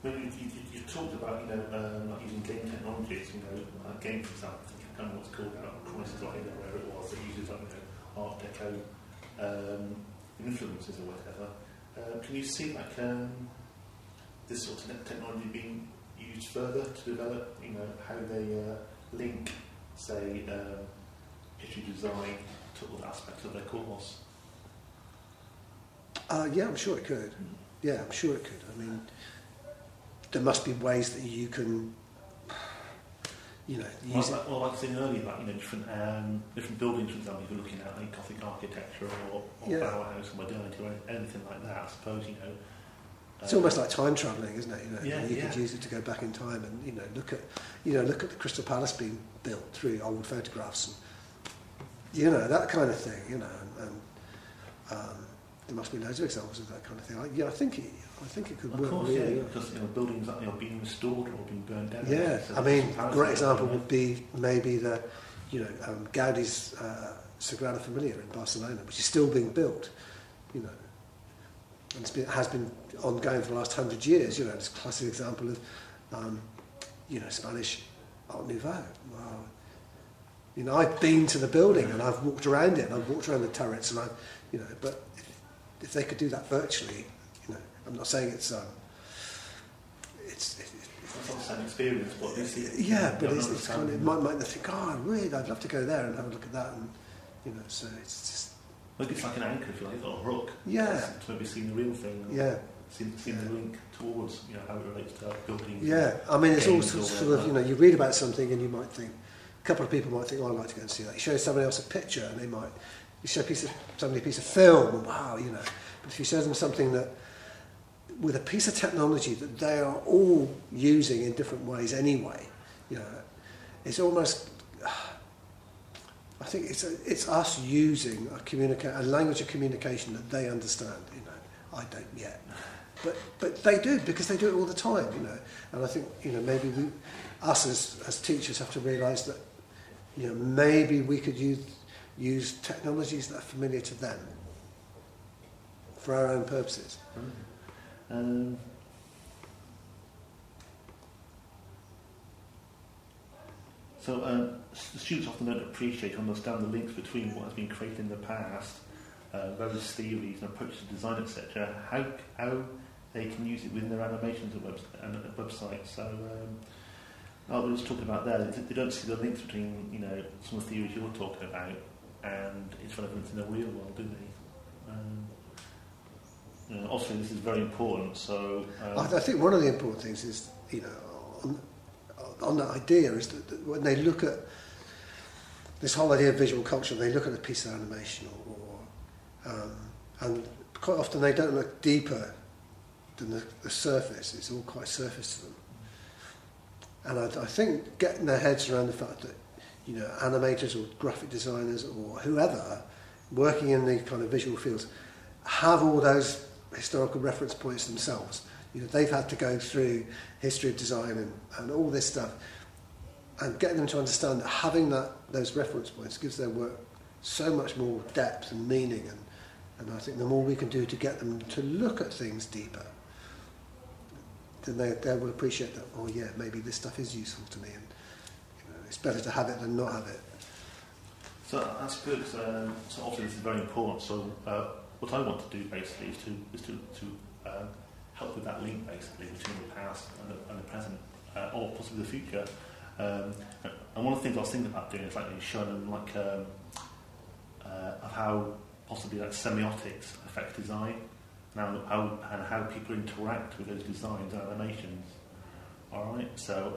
When you talked about, like using game technologies, like game, for example, I can't remember what it's called now, Crisis or where it was, that uses like, Art Deco influences or whatever. Can you see like this sort of technology being used further to develop, how they link, say, history design to all aspects of their course? Yeah, I'm sure it could. Yeah, I'm sure it could. I mean, there must be ways that you can, use it. Well, like I said earlier, like, different buildings, for example, if you're looking at like Gothic architecture or Bauhaus or modernity or anything like that, I suppose, it's almost like time travelling, isn't it? You Yeah. could use it to go back in time and look at the Crystal Palace being built through old photographs, and that kind of thing. And there must be loads of examples of that kind of thing. I think it could work. Of course, really well. because buildings that are being restored or being burned down. Yeah, So I mean, a great example would be maybe the Gaudi's Sagrada Familia in Barcelona, which is still being built. And has been ongoing for the last 100 years. It's a classic example of, Spanish Art Nouveau. Wow. I've been to the building and I've walked around it and I've walked around the turrets and but if they could do that virtually, I'm not saying it's not the same experience, but it's kind of, it might make them think, I'd love to go there and have a look at that, and so it's just. Maybe it's like an anchor, if you like, or a hook. Yeah. To maybe see the real thing. Yeah. See the link towards, how it relates to buildings. Yeah. I mean, it's all sort of, you read about something and you might think, a couple of people might think, I'd like to go and see that. You show somebody else a picture and you show somebody a piece of film, and wow, But if you show them something that, with a piece of technology that they are all using in different ways anyway, it's almost... I think it's us using a language of communication that they understand. I don't yet, but they do, because they do it all the time. And I think maybe us as teachers have to realise that maybe we could use technologies that are familiar to them for our own purposes. So the students often don't appreciate or understand the links between what has been created in the past, various theories and approaches to design, etc. How they can use it within their animations and websites. So, like we were just talking about there, they don't see the links between some of the theories you're talking about and its relevance in the real world, do they? Obviously, this is very important. So, I think one of the important things is on that idea is that when they look at this whole idea of visual culture, they look at a piece of animation and quite often they don't look deeper than the surface. It's all quite surface to them. And I think getting their heads around the fact that animators or graphic designers or whoever working in the kind of visual fields have all those historical reference points themselves. They've had to go through history of design and all this stuff, and getting them to understand that having those reference points gives their work so much more depth and meaning, and I think the more we can do to get them to look at things deeper, then they will appreciate that, maybe this stuff is useful to me, and it's better to have it than not have it. So that's good. So obviously this is very important. So what I want to do basically is to help with that link basically between the past and the present, or possibly the future. And one of the things I was thinking about doing is showing them of how possibly semiotics affect design, and how people interact with those designs and animations. All right, so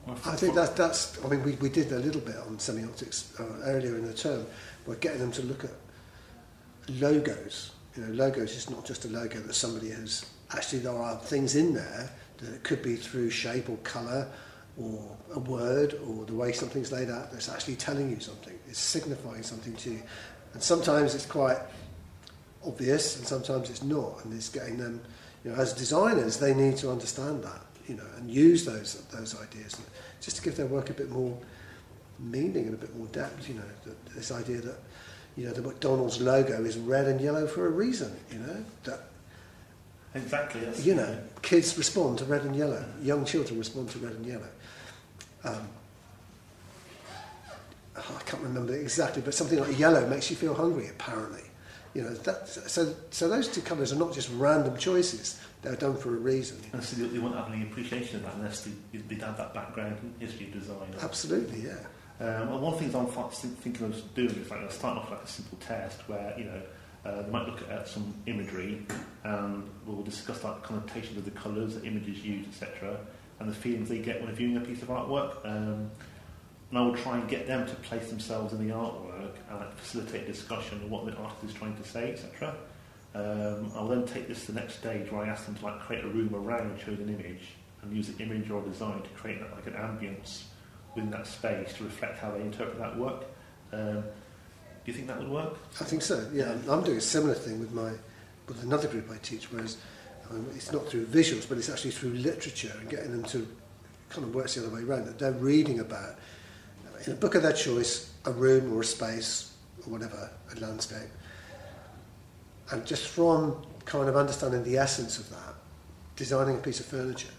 I think that's. I mean, we did a little bit on semiotics earlier in the term. We're getting them to look at logos. Logos is not just a logo that somebody has. Actually, there are things in there that it could be through shape or colour or a word or the way something's laid out that's actually telling you something. It's signifying something to you. And sometimes it's quite obvious and sometimes it's not. And it's getting them, as designers, they need to understand that, and use those ideas just to give their work a bit more meaning and a bit more depth. This idea that the McDonald's logo is red and yellow for a reason. That Exactly. That's you know, kids respond to red and yellow. Young children respond to red and yellow. I can't remember exactly, but something like yellow makes you feel hungry, apparently. You know, so those two colours are not just random choices; they're done for a reason. And so they won't have any appreciation of that unless they'd had that background in history of design. Absolutely, yeah. Well, one of the things I'm thinking of doing is like starting off like a simple test where they might look at some imagery and we'll discuss like connotations of the colours, the images used, etc., and the feelings they get when viewing a piece of artwork. And I will try and get them to place themselves in the artwork and facilitate discussion of what the artist is trying to say, etc. I will then take this to the next stage where I ask them to create a room around a chosen image and use the image or design to create an ambience within that space to reflect how they interpret that work. Do you think that would work? I think so, yeah. I'm doing a similar thing with another group I teach, whereas it's not through visuals, but it's actually through literature and getting them to kind of work the other way around, that they're reading about, in a book of their choice, a room or a space or whatever, a landscape. And just from kind of understanding the essence of that, designing a piece of furniture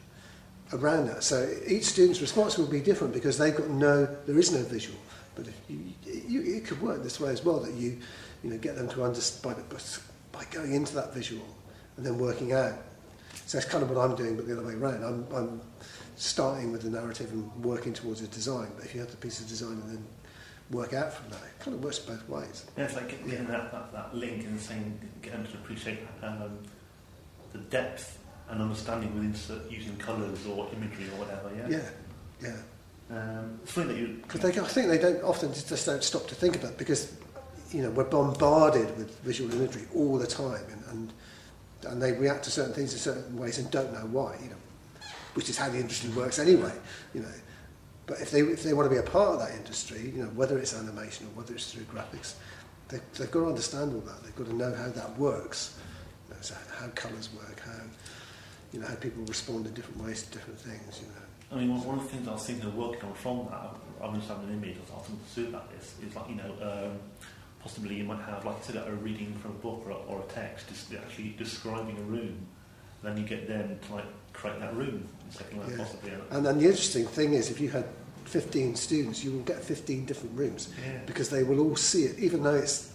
around that. So each student's response will be different because they've got there is no visual. But it could work this way as well, that you get them to understand by going into that visual and then working out. So that's kind of what I'm doing, but the other way around. I'm starting with the narrative and working towards a design. But if you have the piece of design and then work out from that, it kind of works both ways. Yeah, it's like getting that link and saying, get them to appreciate the depth and understanding within using colours or imagery or whatever. Yeah. It's funny that you... Because I think they just don't stop to think about it, because we're bombarded with visual imagery all the time, and they react to certain things in certain ways and don't know why, which is how the industry works anyway, But if they want to be a part of that industry, whether it's animation or whether it's through graphics, they've got to understand all that. They've got to know how that works, so how colours work, how people respond in different ways to different things. I mean, one of the things I was thinking of working on from that, I'm just having an image, I was thinking to about this, is possibly you might have, like I said, a reading from a book or a text, just actually describing a room. Then you get them to create that room, possibly. And then the interesting thing is, if you had 15 students, you will get 15 different rooms, because they will all see it, even though it's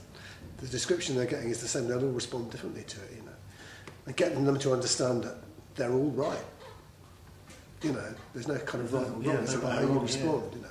the description they're getting is the same. They'll all respond differently to it, and getting them to understand that they're all right. There's no kind of right or wrong. It's about how you respond.